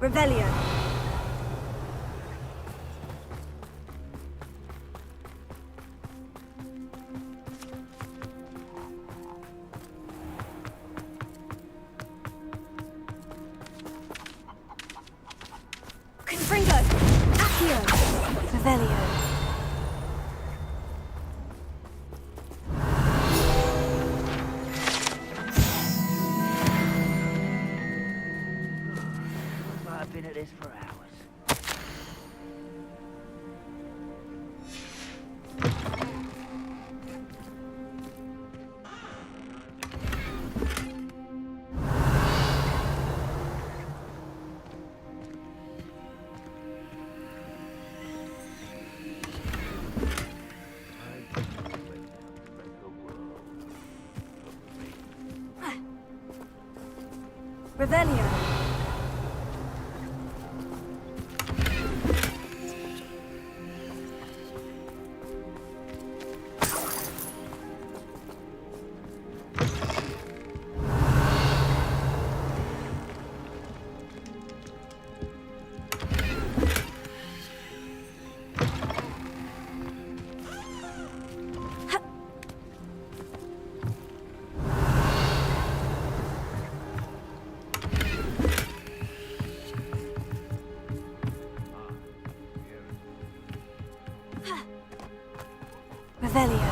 Revelio. Confringo. Accio. Revelio. I've been at this for hours. Revelio. Revelio.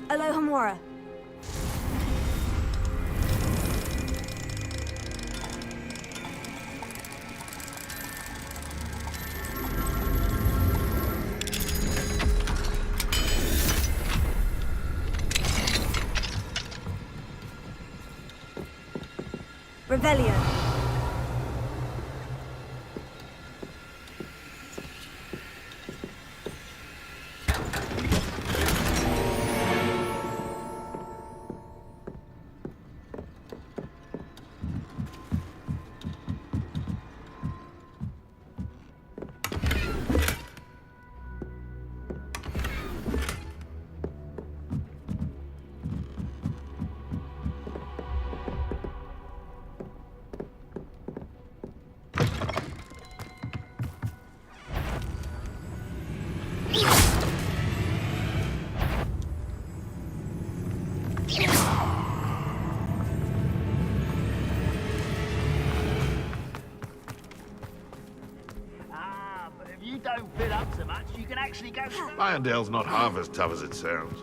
Alohomora. Revelio. But if you don't fill up so much, you can actually go... Irondale's not half as tough as it sounds.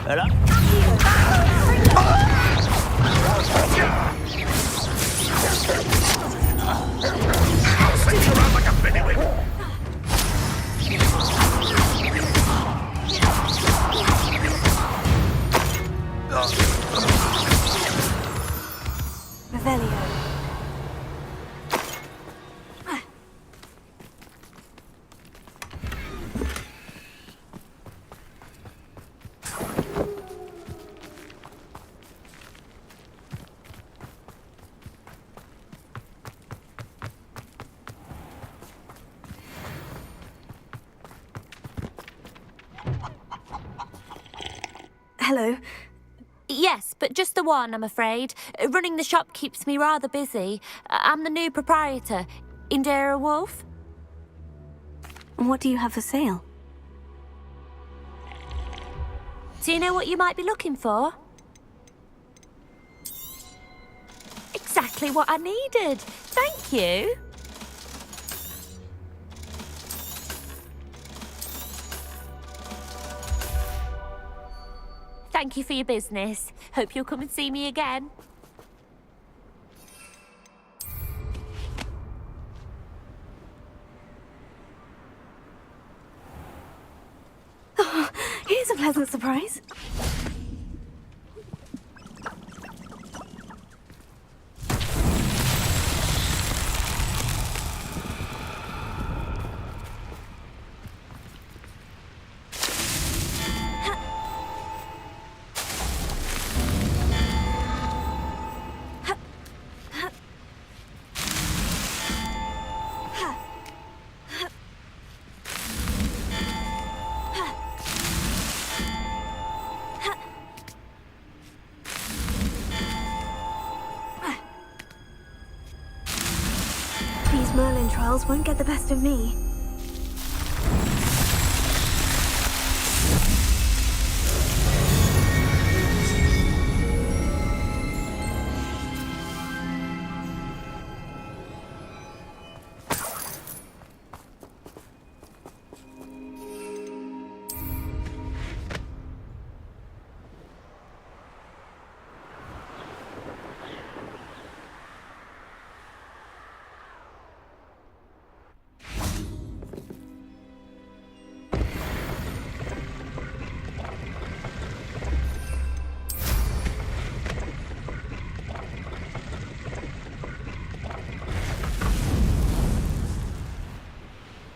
Hello? I'll send you around like a bailiwick! Revelio. Hello. Yes, but just the one, I'm afraid. Running the shop keeps me rather busy. I'm the new proprietor, Indira Wolf. What do you have for sale? Do you know what you might be looking for? Exactly what I needed. Thank you. Thank you for your business. Hope you'll come and see me again. Oh, here's a pleasant surprise. Merlin trials won't get the best of me.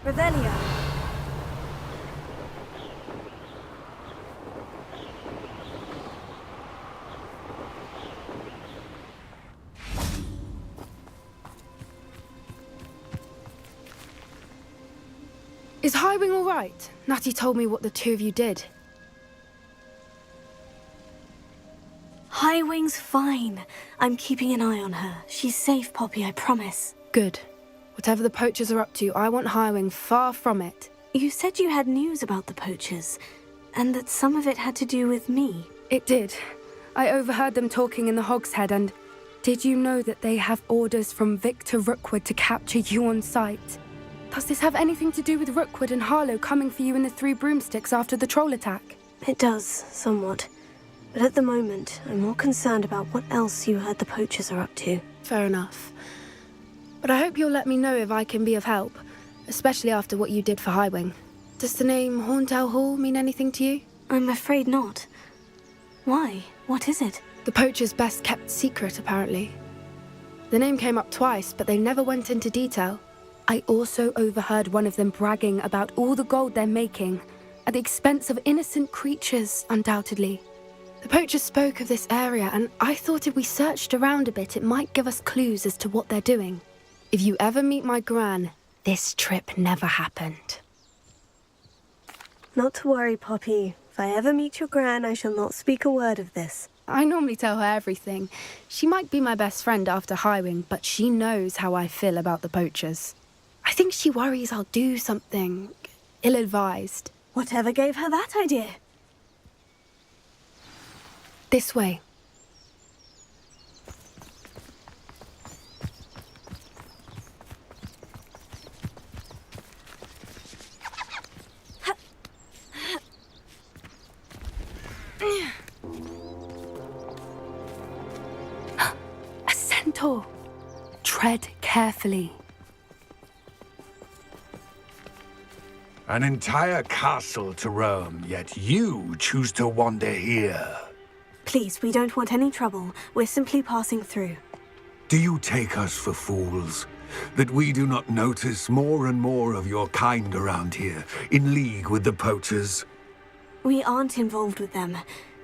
Revelio. Is Highwing all right? Natty told me what the two of you did. Highwing's fine. I'm keeping an eye on her. She's safe, Poppy, I promise. Good. Whatever the poachers are up to, I want Highwing far from it. You said you had news about the poachers, and that some of it had to do with me. It did. I overheard them talking in the Hogshead, and did you know that they have orders from Victor Rookwood to capture you on sight? Does this have anything to do with Rookwood and Harlow coming for you in the Three Broomsticks after the troll attack? It does, somewhat. But at the moment, I'm more concerned about what else you heard the poachers are up to. Fair enough. But I hope you'll let me know if I can be of help, especially after what you did for Highwing. Does the name Horntail Hall mean anything to you? I'm afraid not. Why? What is it? The poachers' best kept secret, apparently. The name came up twice, but they never went into detail. I also overheard one of them bragging about all the gold they're making, at the expense of innocent creatures, undoubtedly. The poachers spoke of this area, and I thought if we searched around a bit, it might give us clues as to what they're doing. If you ever meet my gran, this trip never happened. Not to worry, Poppy. If I ever meet your gran, I shall not speak a word of this. I normally tell her everything. She might be my best friend after Highwing, but she knows how I feel about the poachers. I think she worries I'll do something ill-advised. Whatever gave her that idea? This way. A centaur. Tread carefully. An entire castle to roam, yet you choose to wander here. Please, we don't want any trouble. We're simply passing through. Do you take us for fools? That we do not notice more and more of your kind around here, in league with the poachers? We aren't involved with them.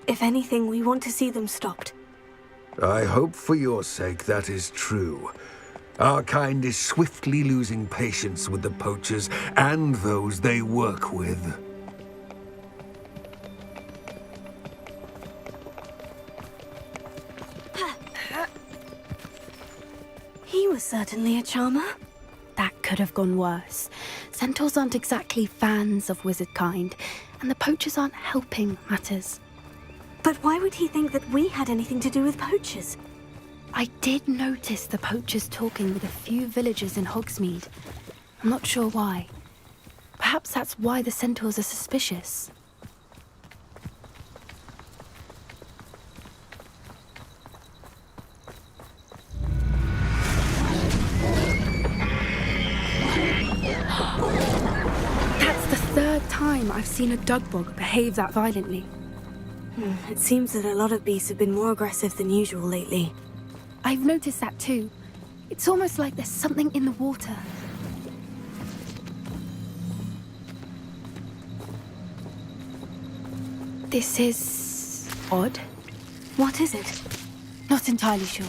If anything, we want to see them stopped. I hope for your sake that is true. Our kind is swiftly losing patience with the poachers and those they work with. He was certainly a charmer. That could have gone worse. Centaurs aren't exactly fans of wizard kind, and the poachers aren't helping matters. But why would he think that we had anything to do with poachers? I did notice the poachers talking with a few villagers in Hogsmeade. I'm not sure why. Perhaps that's why the centaurs are suspicious. That's the third time I've seen a dugbog behave that violently. It seems that a lot of beasts have been more aggressive than usual lately. I've noticed that too. It's almost like there's something in the water. This is odd. What is it? Not entirely sure,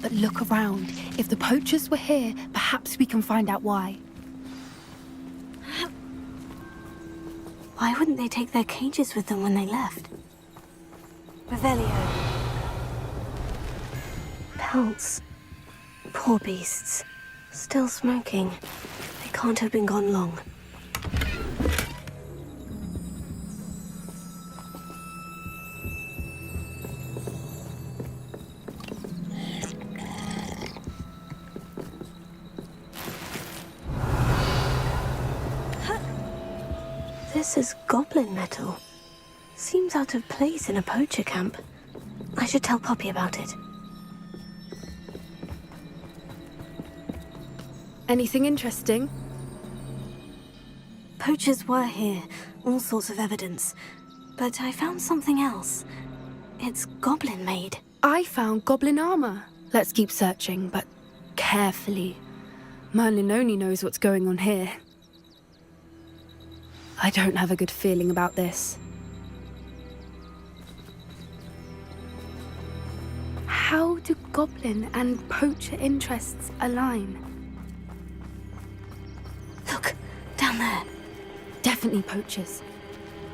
but look around. If the poachers were here, perhaps we can find out why. Why wouldn't they take their cages with them when they left? Revelio. Pelts. Poor beasts. Still smoking. They can't have been gone long. This is goblin metal. Seems out of place in a poacher camp. I should tell Poppy about it. Anything interesting? Poachers were here, all sorts of evidence. But I found something else. It's goblin made. I found goblin armor. Let's keep searching, but carefully. Merlin only knows what's going on here. I don't have a good feeling about this. How do goblin and poacher interests align? Look, down there. Definitely poachers.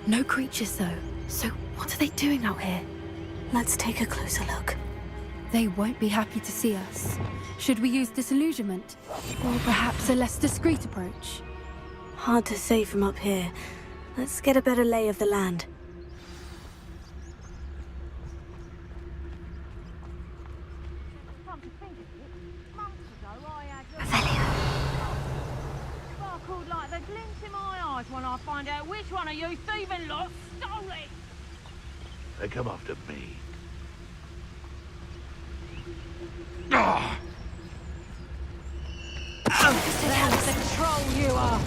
No creatures though. So what are they doing out here? Let's take a closer look. They won't be happy to see us. Should we use disillusionment? Or perhaps a less discreet approach? Hard to say from up here. Let's get a better lay of the land. Sparkled like the glint in my eyes when I find out which one of you thieving lot stole it. They come after me. That's the troll you are.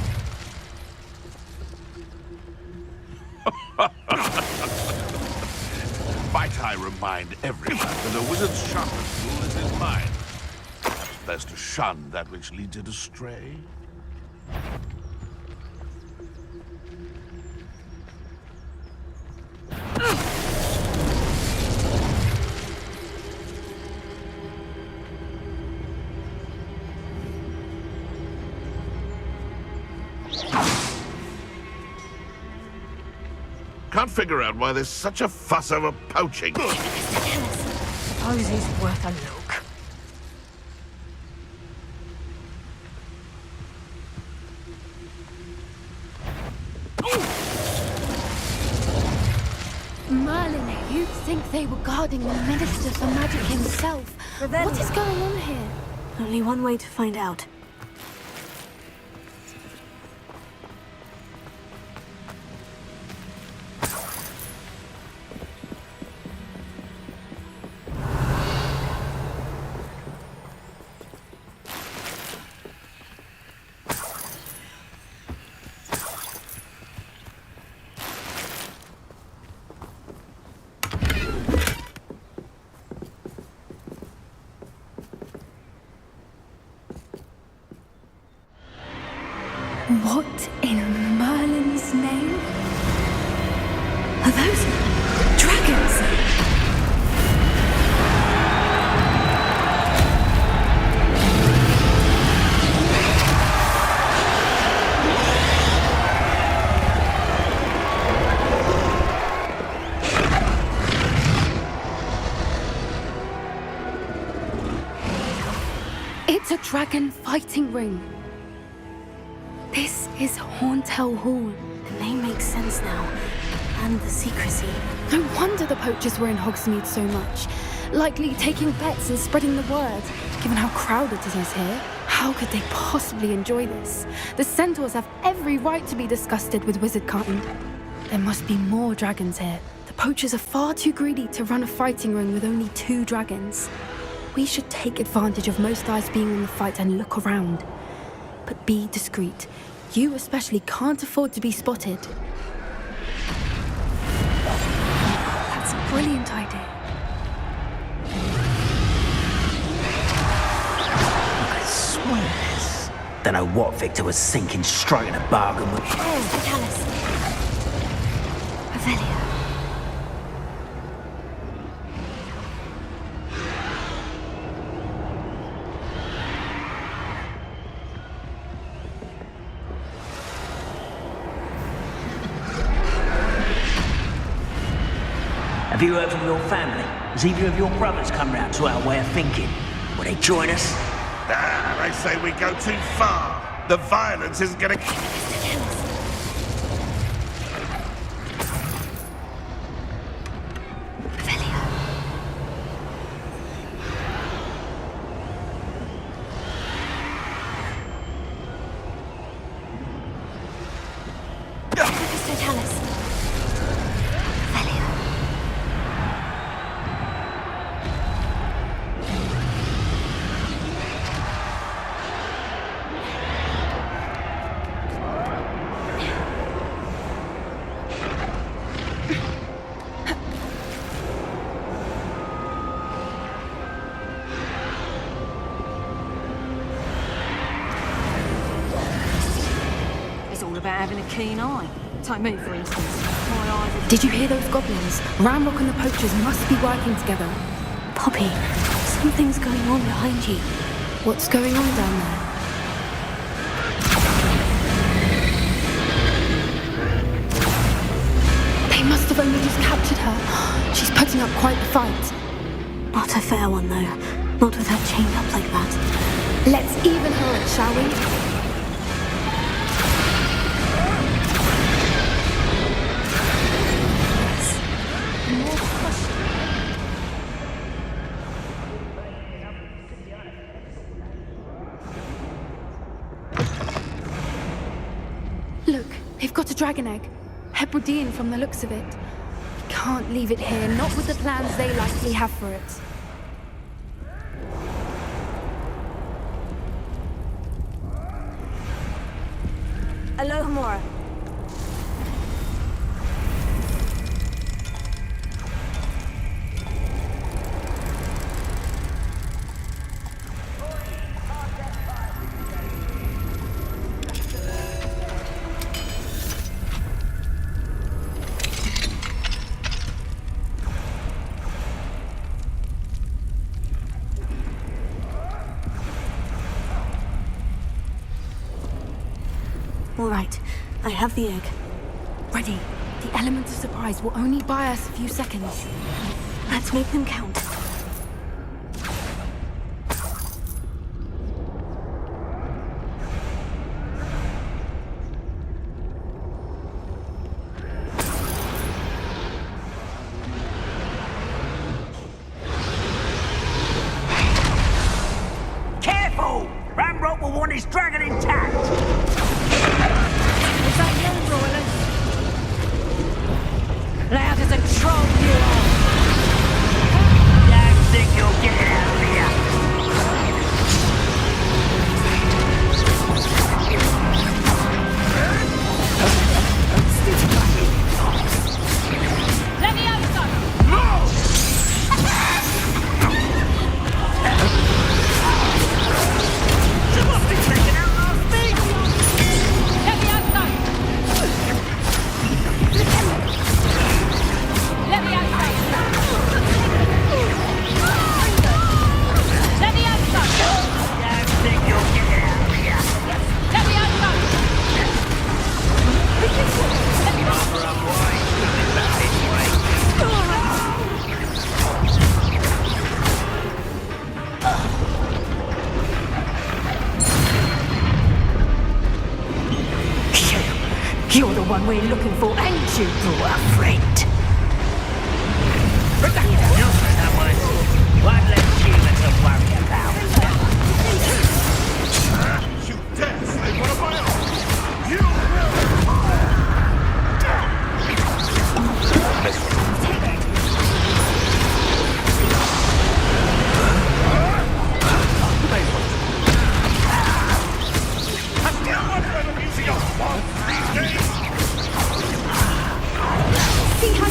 Might I remind everyone that a wizard's sharpest tool is his mind. Perhaps best to shun that which leads it astray. Can't figure out why there's such a fuss over poaching. Suppose he's worth a look. Merlin, you'd think they were guarding the Minister for Magic himself. What is going on here? Only one way to find out. What in Merlin's name? Are those dragons? It's a dragon fighting ring. This is Hauntel Hall. The name makes sense now. And the secrecy. No wonder the poachers were in Hogsmeade so much. Likely taking bets and spreading the word. Given how crowded it is here, how could they possibly enjoy this? The centaurs have every right to be disgusted with wizardkind. There must be more dragons here. The poachers are far too greedy to run a fighting ring with only 2 dragons. We should take advantage of most eyes being on the fight and look around. But be discreet. You especially can't afford to be spotted. That's a brilliant idea. I swear this. Don't know what Victor was thinking, striking a bargain with. There's the chalice. Avelia. Have you heard from your family? Has either of your brothers come round to our way of thinking? Will they join us? Ah, they say we go too far. The violence isn't gonna... It's all about having a keen eye. Take me, for instance. My eyes are... Did you hear those goblins? Ramrock and the poachers must be working together. Poppy, something's going on behind you. What's going on down there? They must have only just captured her. She's putting up quite the fight. Not a fair one, though. Not with her chained up like that. Let's even her up, shall we? Look, they've got a dragon egg. Hebridean from the looks of it. We can't leave it here, not with the plans they likely have for it. Alohomora. All right, I have the egg. Ready. The element of surprise will only buy us a few seconds. Let's make them count. Careful! Ramrock will want his dragon intact! Is that you, Royland? Loud as a troll you are! Don't think you'll get it out of here! Levioso! You must be taking out our speed! Levioso! Levioso! Don't think you'll get it out of here! Levioso! Rather unwise coming back this way. You're the one we're looking for, ain't you, brought a friend? One less human to worry about. You dare say one of my own! You Have you ever used your swamp these days? See how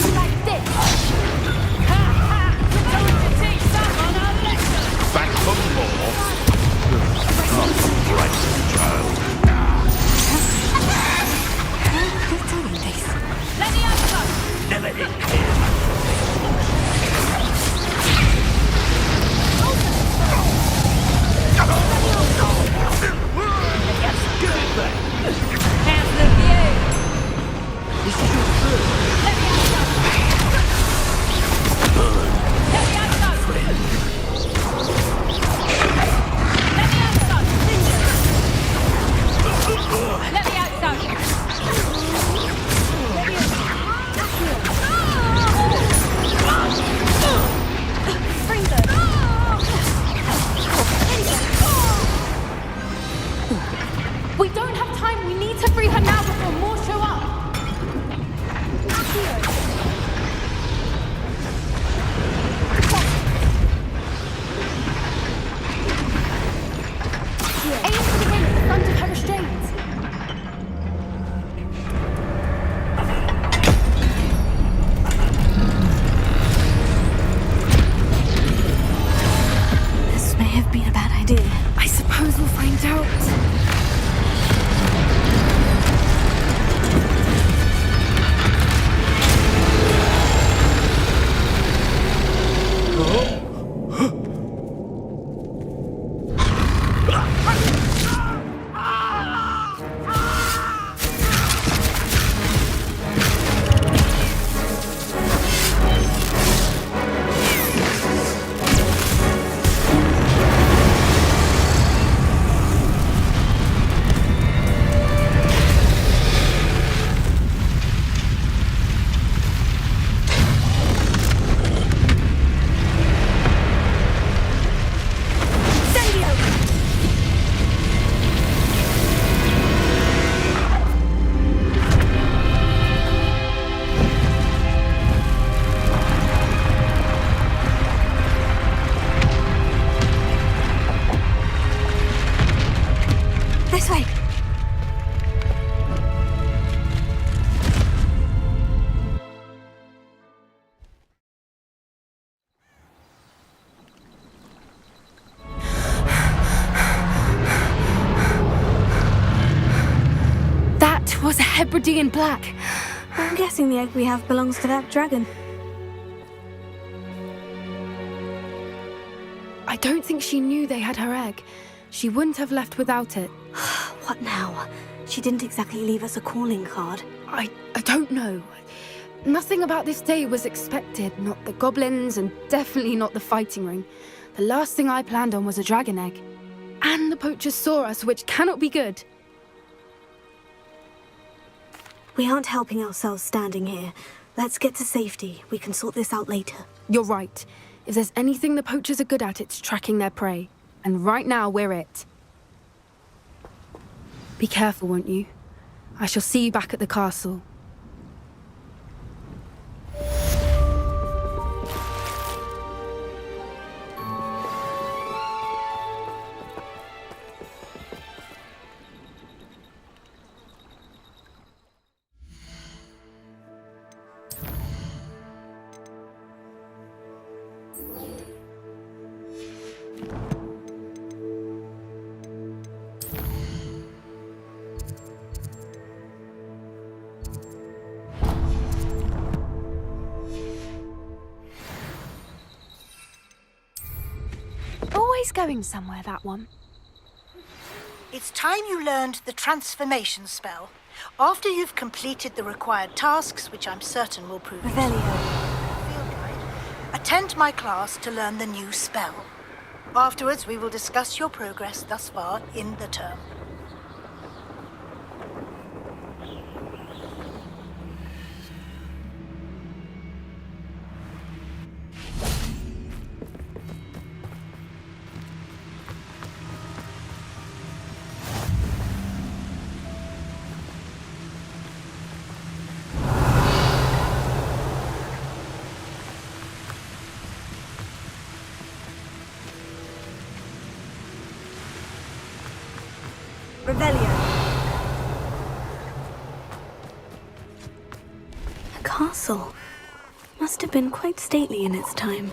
Hebridean black. I'm guessing the egg we have belongs to that dragon. I don't think she knew they had her egg. She wouldn't have left without it. What now? She didn't exactly leave us a calling card. I don't know. Nothing about this day was expected. Not the goblins, and definitely not the fighting ring. The last thing I planned on was a dragon egg. And the poachers saw us, which cannot be good. We aren't helping ourselves standing here. Let's get to safety. We can sort this out later. You're right. If there's anything the poachers are good at, it's tracking their prey. And right now, we're it. Be careful, won't you? I shall see you back at the castle. Always going somewhere, that one. It's time you learned the transformation spell. After you've completed the required tasks, which I'm certain will prove useful, field guide, attend my class to learn the new spell. Afterwards, we will discuss your progress thus far in the term. A castle. Must have been quite stately in its time.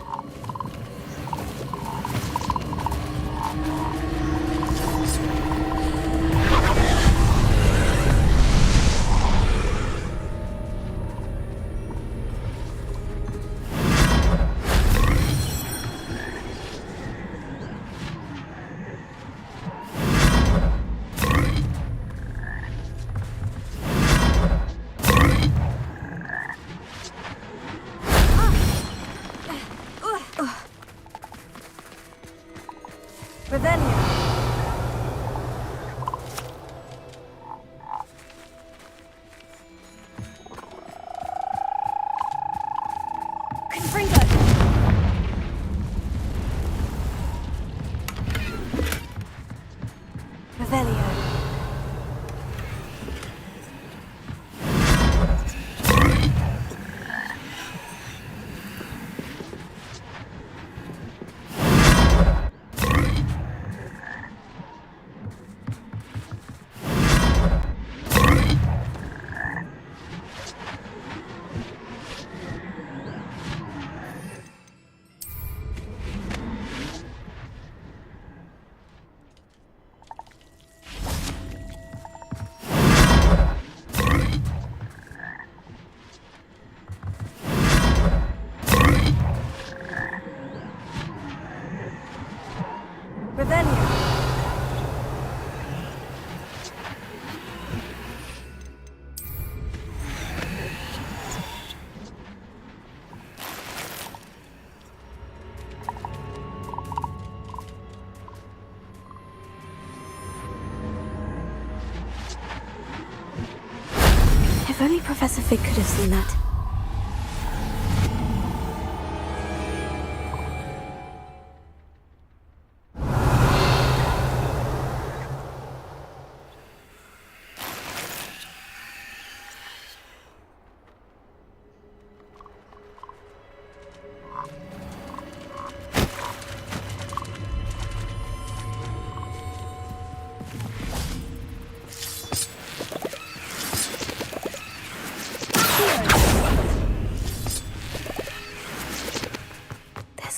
If only Professor Fig could have seen that.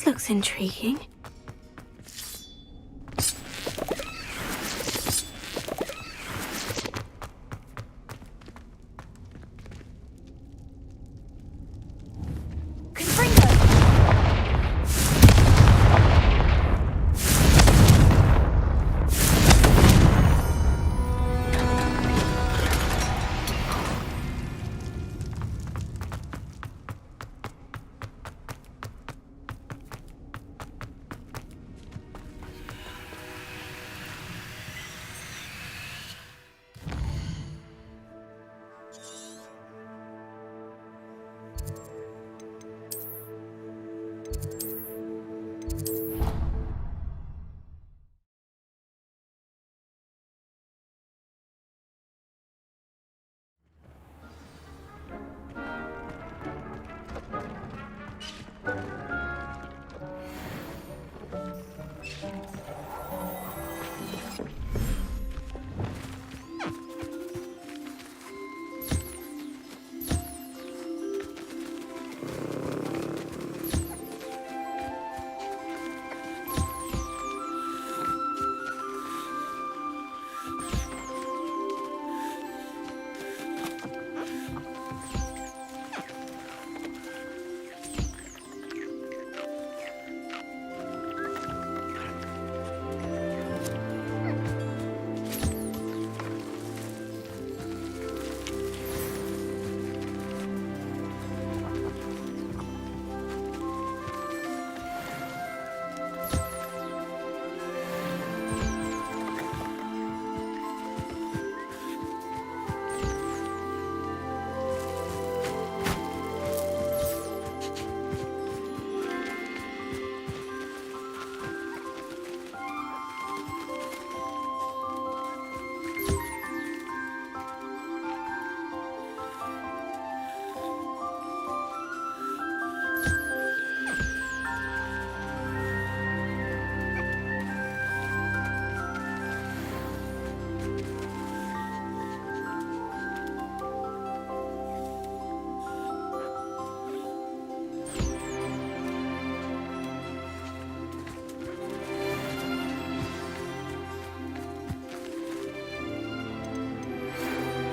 Looks intriguing.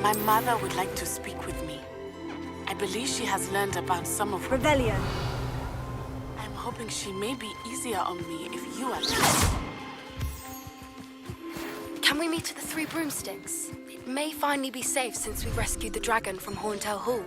My mother would like to speak with me. I believe she has learned about some of... Revelio. I'm hoping she may be easier on me if you are there. Can we meet at the Three Broomsticks? It may finally be safe since we rescued the dragon from Horntail Hall.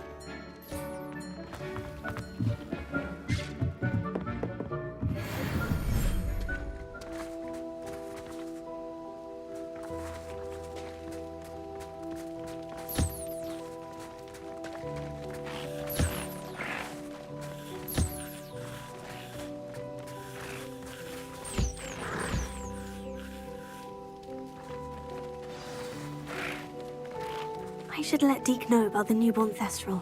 I should let Deke know about the newborn Thestral.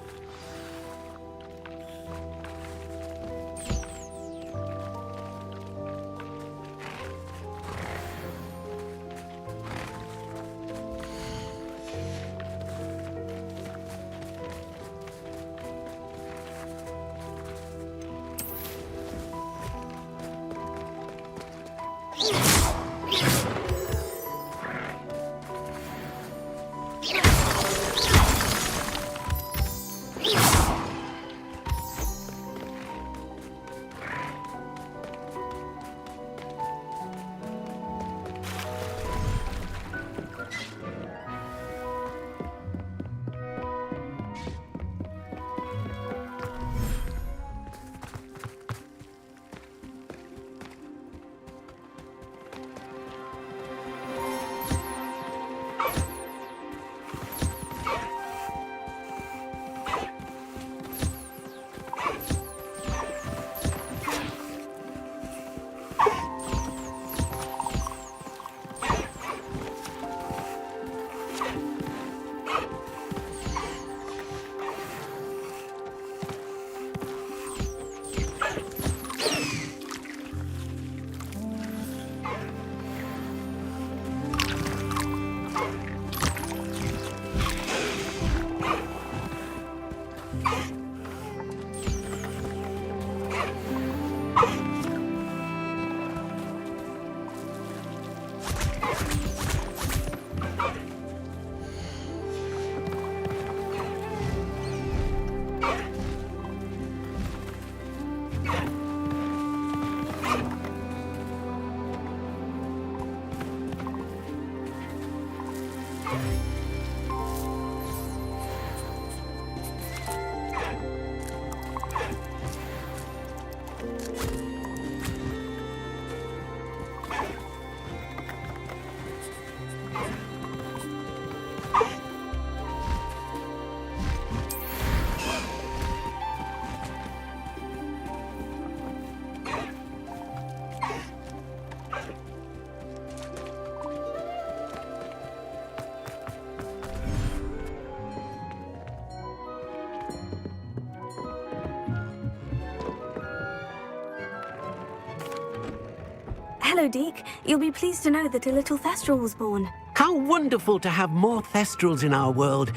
Hello, Deke. You'll be pleased to know that a little Thestral was born. How wonderful to have more Thestrals in our world.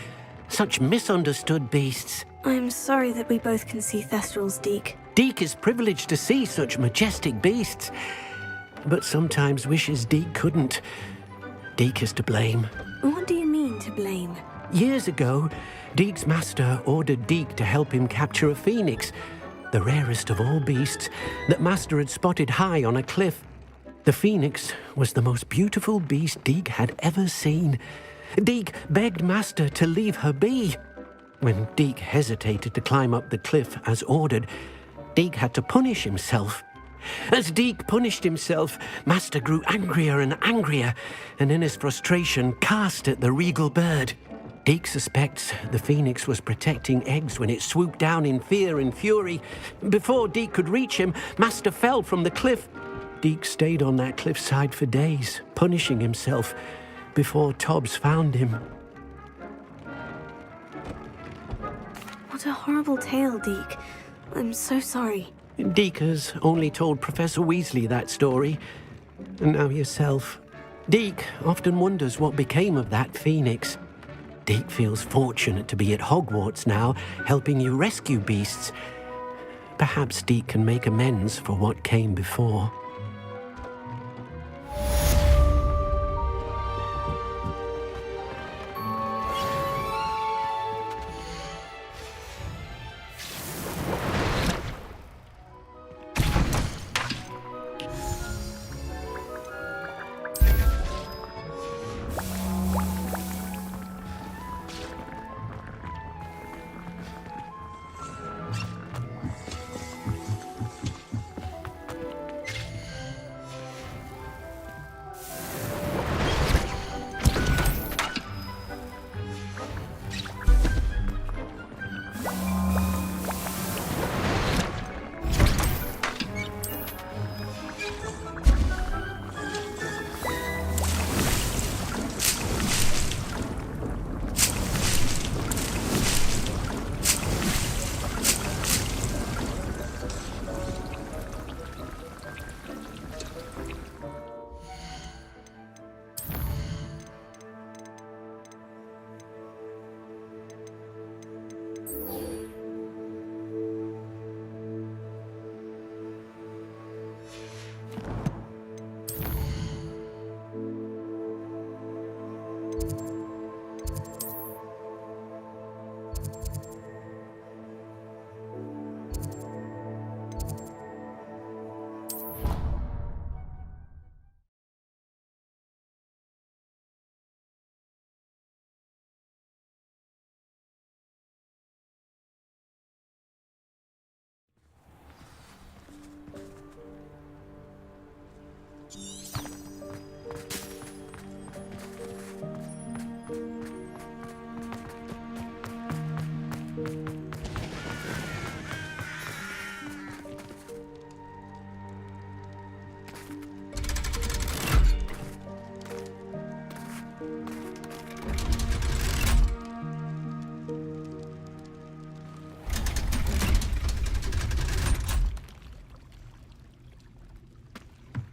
Such misunderstood beasts. I'm sorry that we both can see Thestrals, Deke. Deke is privileged to see such majestic beasts, but sometimes wishes Deke couldn't. Deke is to blame. What do you mean, to blame? Years ago, Deke's master ordered Deke to help him capture a phoenix, the rarest of all beasts, that master had spotted high on a cliff. The phoenix was the most beautiful beast Deke had ever seen. Deke begged master to leave her be. When Deke hesitated to climb up the cliff as ordered, Deke had to punish himself. As Deke punished himself, Master grew angrier and angrier, and in his frustration cast at the regal bird. Deke suspects the phoenix was protecting eggs when it swooped down in fear and fury. Before Deke could reach him, Master fell from the cliff. Deke stayed on that cliffside for days, punishing himself, before Tobbs found him. What a horrible tale, Deke. I'm so sorry. Deke has only told Professor Weasley that story, and now yourself. Deke often wonders what became of that phoenix. Deke feels fortunate to be at Hogwarts now, helping you rescue beasts. Perhaps Deke can make amends for what came before.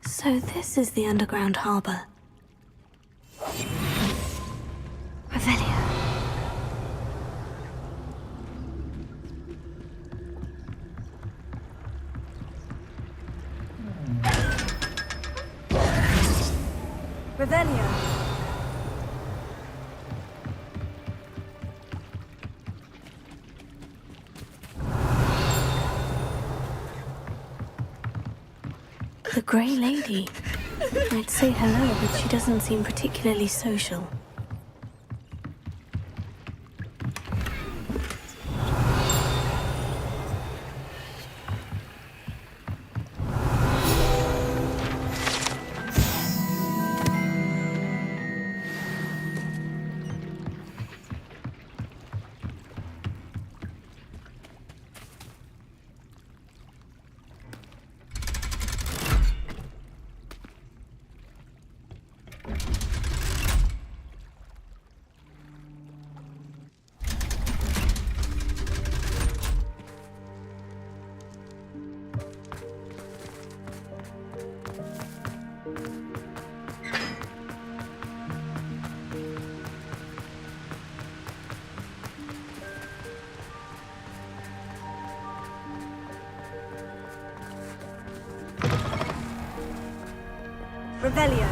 So this is the underground harbor. Revelio. Revelio. The Grey Lady. I'd say hello, but she doesn't seem particularly social. Revelio.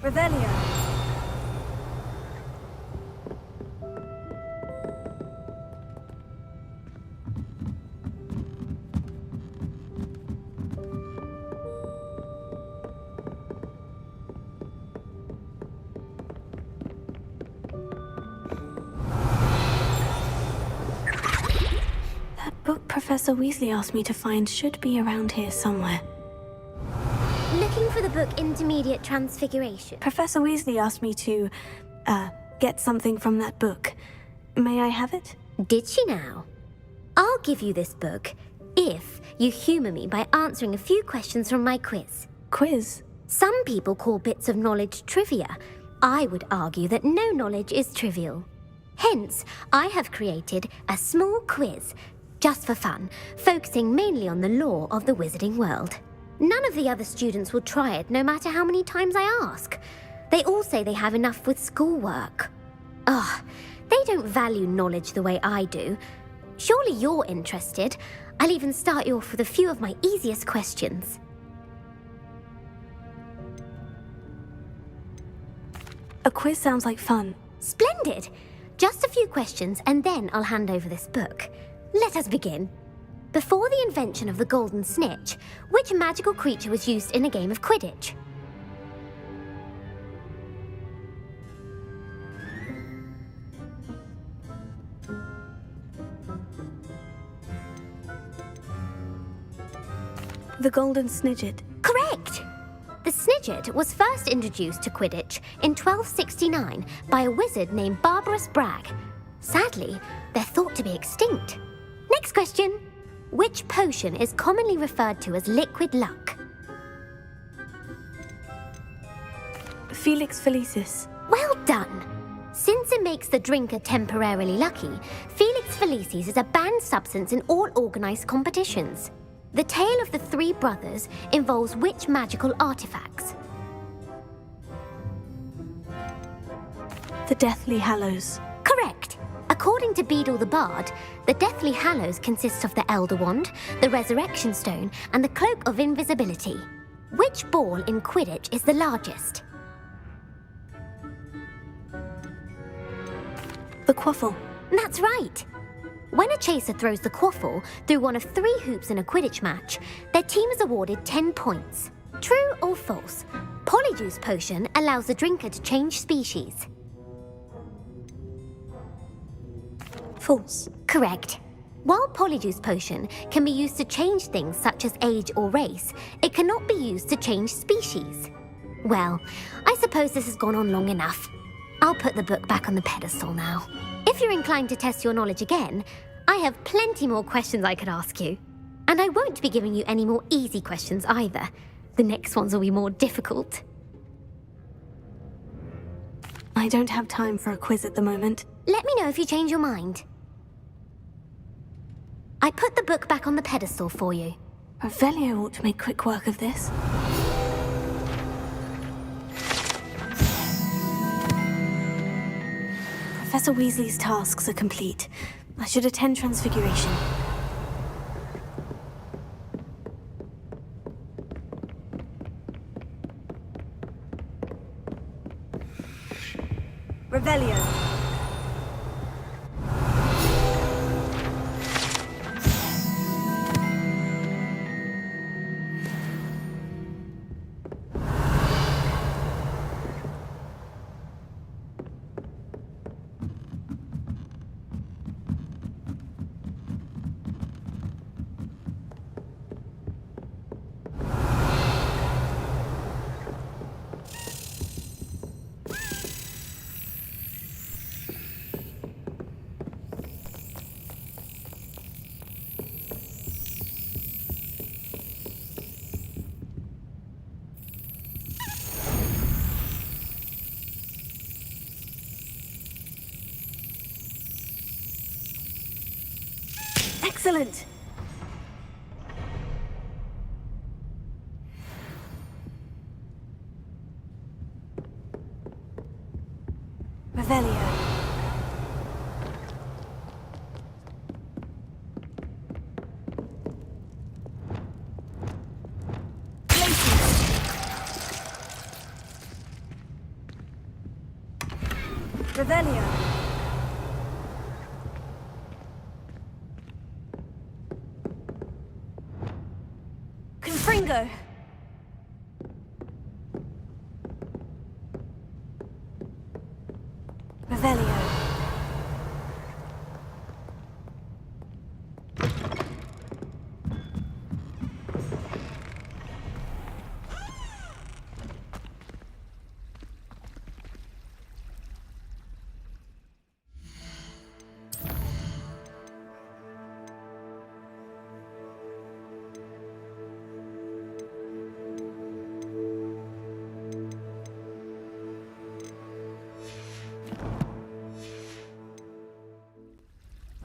Revelio. That book Professor Weasley asked me to find should be around here somewhere. Looking for the book Intermediate Transfiguration. Professor Weasley asked me to, get something from that book. May I have it? Did she now? I'll give you this book if you humour me by answering a few questions from my quiz. Quiz? Some people call bits of knowledge trivia. I would argue that no knowledge is trivial. Hence, I have created a small quiz, just for fun, focusing mainly on the lore of the wizarding world. None of the other students will try it, no matter how many times I ask. They all say they have enough with schoolwork. Ugh, they don't value knowledge the way I do. Surely you're interested. I'll even start you off with a few of my easiest questions. A quiz sounds like fun. Splendid! Just a few questions and then I'll hand over this book. Let us begin. Before the invention of the golden snitch, which magical creature was used in a game of Quidditch? The golden snidget. Correct! The snidget was first introduced to Quidditch in 1269 by a wizard named Barbarous Bragg. Sadly, they're thought to be extinct. Next question. Which potion is commonly referred to as liquid luck? Felix Felicis. Well done! Since it makes the drinker temporarily lucky, Felix Felicis is a banned substance in all organised competitions. The tale of the three brothers involves which magical artifacts? The Deathly Hallows. Correct! According to Beedle the Bard, the Deathly Hallows consists of the Elder Wand, the Resurrection Stone, and the Cloak of Invisibility. Which ball in Quidditch is the largest? The Quaffle. That's right! When a chaser throws the quaffle through one of 3 hoops in a Quidditch match, their team is awarded 10 points. True or false? Polyjuice Potion allows the drinker to change species. False. Correct. While Polyjuice Potion can be used to change things such as age or race, it cannot be used to change species. Well, I suppose this has gone on long enough. I'll put the book back on the pedestal now. If you're inclined to test your knowledge again, I have plenty more questions I could ask you. And I won't be giving you any more easy questions either. The next ones will be more difficult. I don't have time for a quiz at the moment. Let me know if you change your mind. I put the book back on the pedestal for you. Revelio ought to make quick work of this. Professor Weasley's tasks are complete. I should attend Transfiguration. Revelio. Excellent! Revelio. Revelio. Confringo. Revelio.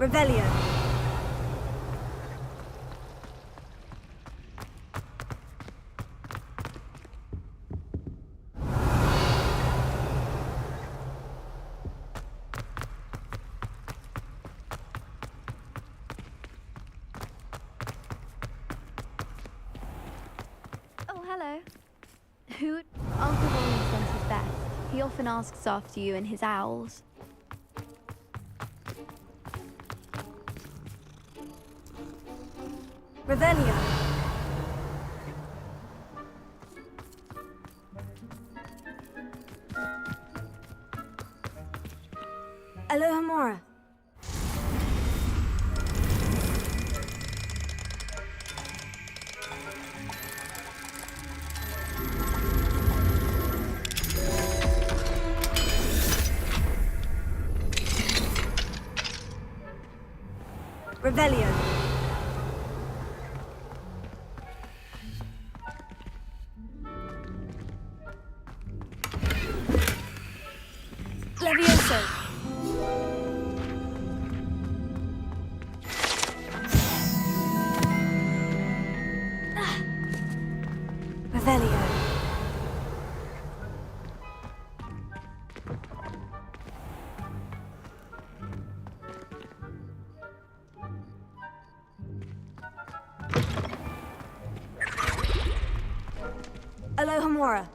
Revelio. Oh, hello. Who? Uncle William sends his best. He often asks after you and his owls. Revelio. Alohomora. Revelio. Levioso. Revelio. Alohomora.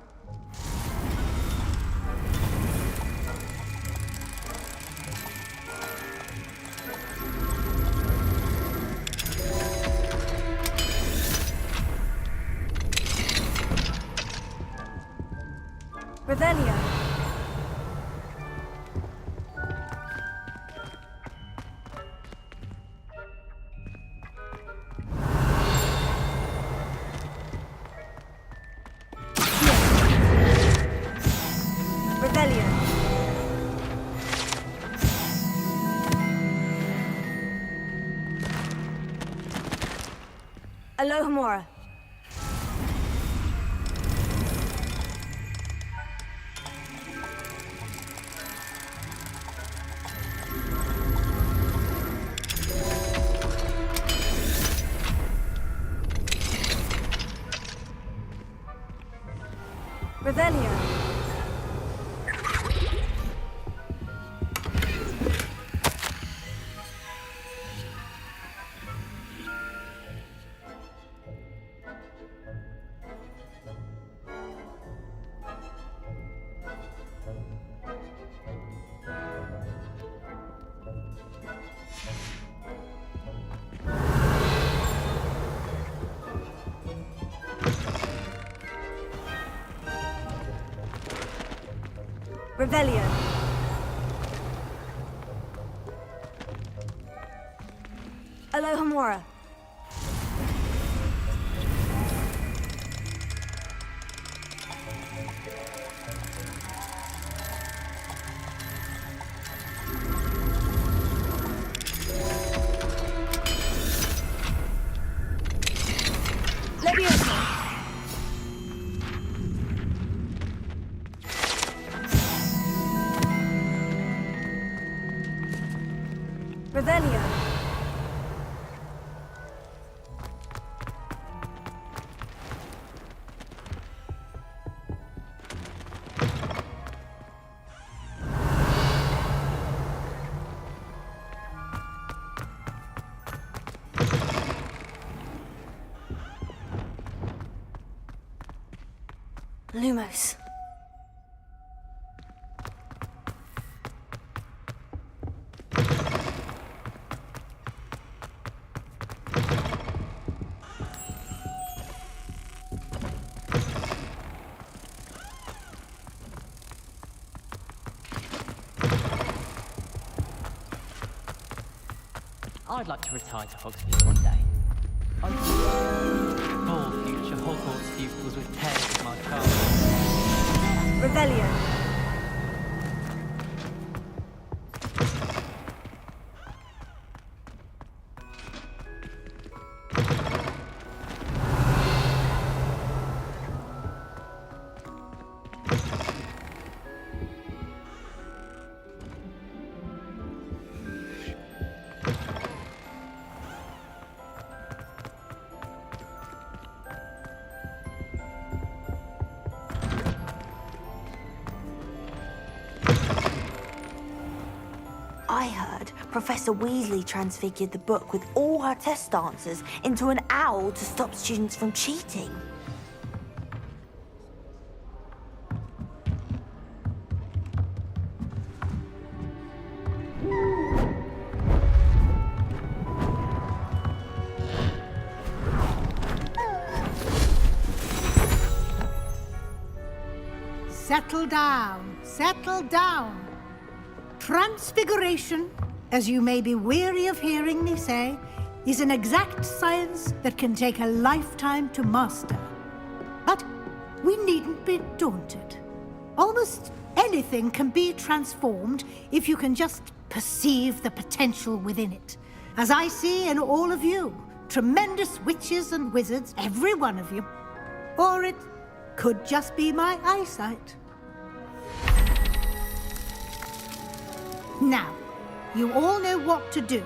Revelio. Revelio. Alohomora. Revelio. Revelio. Alohomora. Levioso. Revelio. Lumos. I'd like to retire to Hogsmeade one day. All future Hogwarts pupils with tales of my childhood. Revelio. I heard Professor Weasley transfigured the book with all her test answers into an owl to stop students from cheating. Settle down, settle down. Transfiguration, as you may be weary of hearing me say, is an exact science that can take a lifetime to master. But we needn't be daunted. Almost anything can be transformed if you can just perceive the potential within it. As I see in all of you, tremendous witches and wizards, every one of you. Or it could just be my eyesight. Now, you all know what to do.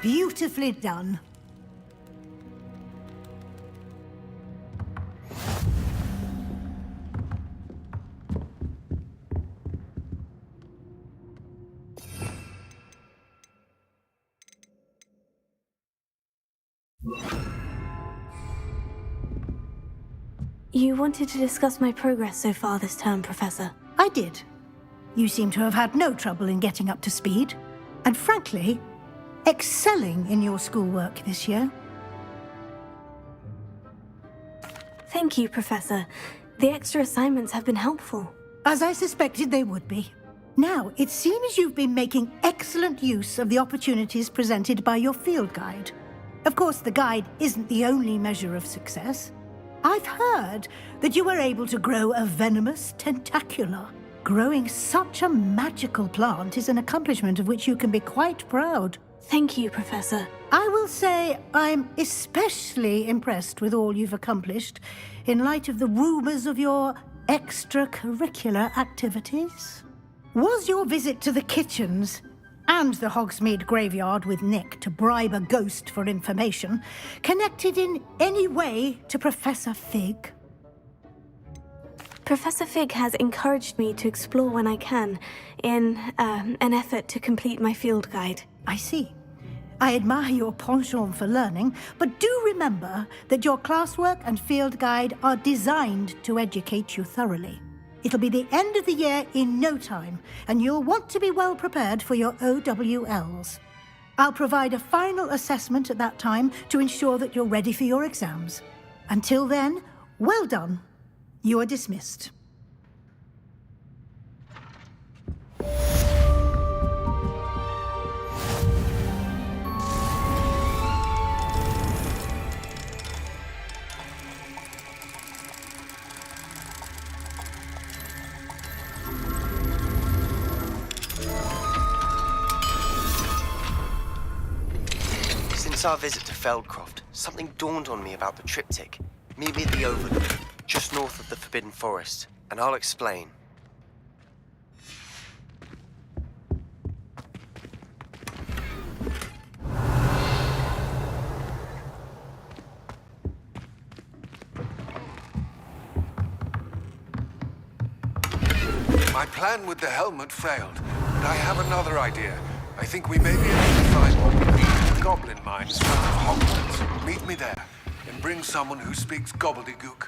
Beautifully done. You wanted to discuss my progress so far this term, Professor. I did. You seem to have had no trouble in getting up to speed. And frankly, excelling in your schoolwork this year. Thank you, Professor. The extra assignments have been helpful. As I suspected they would be. Now, it seems you've been making excellent use of the opportunities presented by your field guide. Of course, the guide isn't the only measure of success. I've heard that you were able to grow a venomous tentacula. Growing such a magical plant is an accomplishment of which you can be quite proud. Thank you, Professor. I will say I'm especially impressed with all you've accomplished in light of the rumors of your extracurricular activities. Was your visit to the kitchens and the Hogsmeade graveyard with Nick to bribe a ghost for information connected in any way to Professor Fig? Professor Fig has encouraged me to explore when I can in an effort to complete my field guide. I see. I admire your penchant for learning, but do remember that your classwork and field guide are designed to educate you thoroughly. It'll be the end of the year in no time, and you'll want to be well prepared for your OWLs. I'll provide a final assessment at that time to ensure that you're ready for your exams. Until then, well done. You are dismissed. Since our visit to Feldcroft, something dawned on me about the triptych. Meet me at the Overlook, just north of the Forbidden Forest, and I'll explain. My plan with the helmet failed, but I have another idea. I think we may be able to find what we need to goblin mines south of Hogwarts. Meet me there, and bring someone who speaks gobbledygook.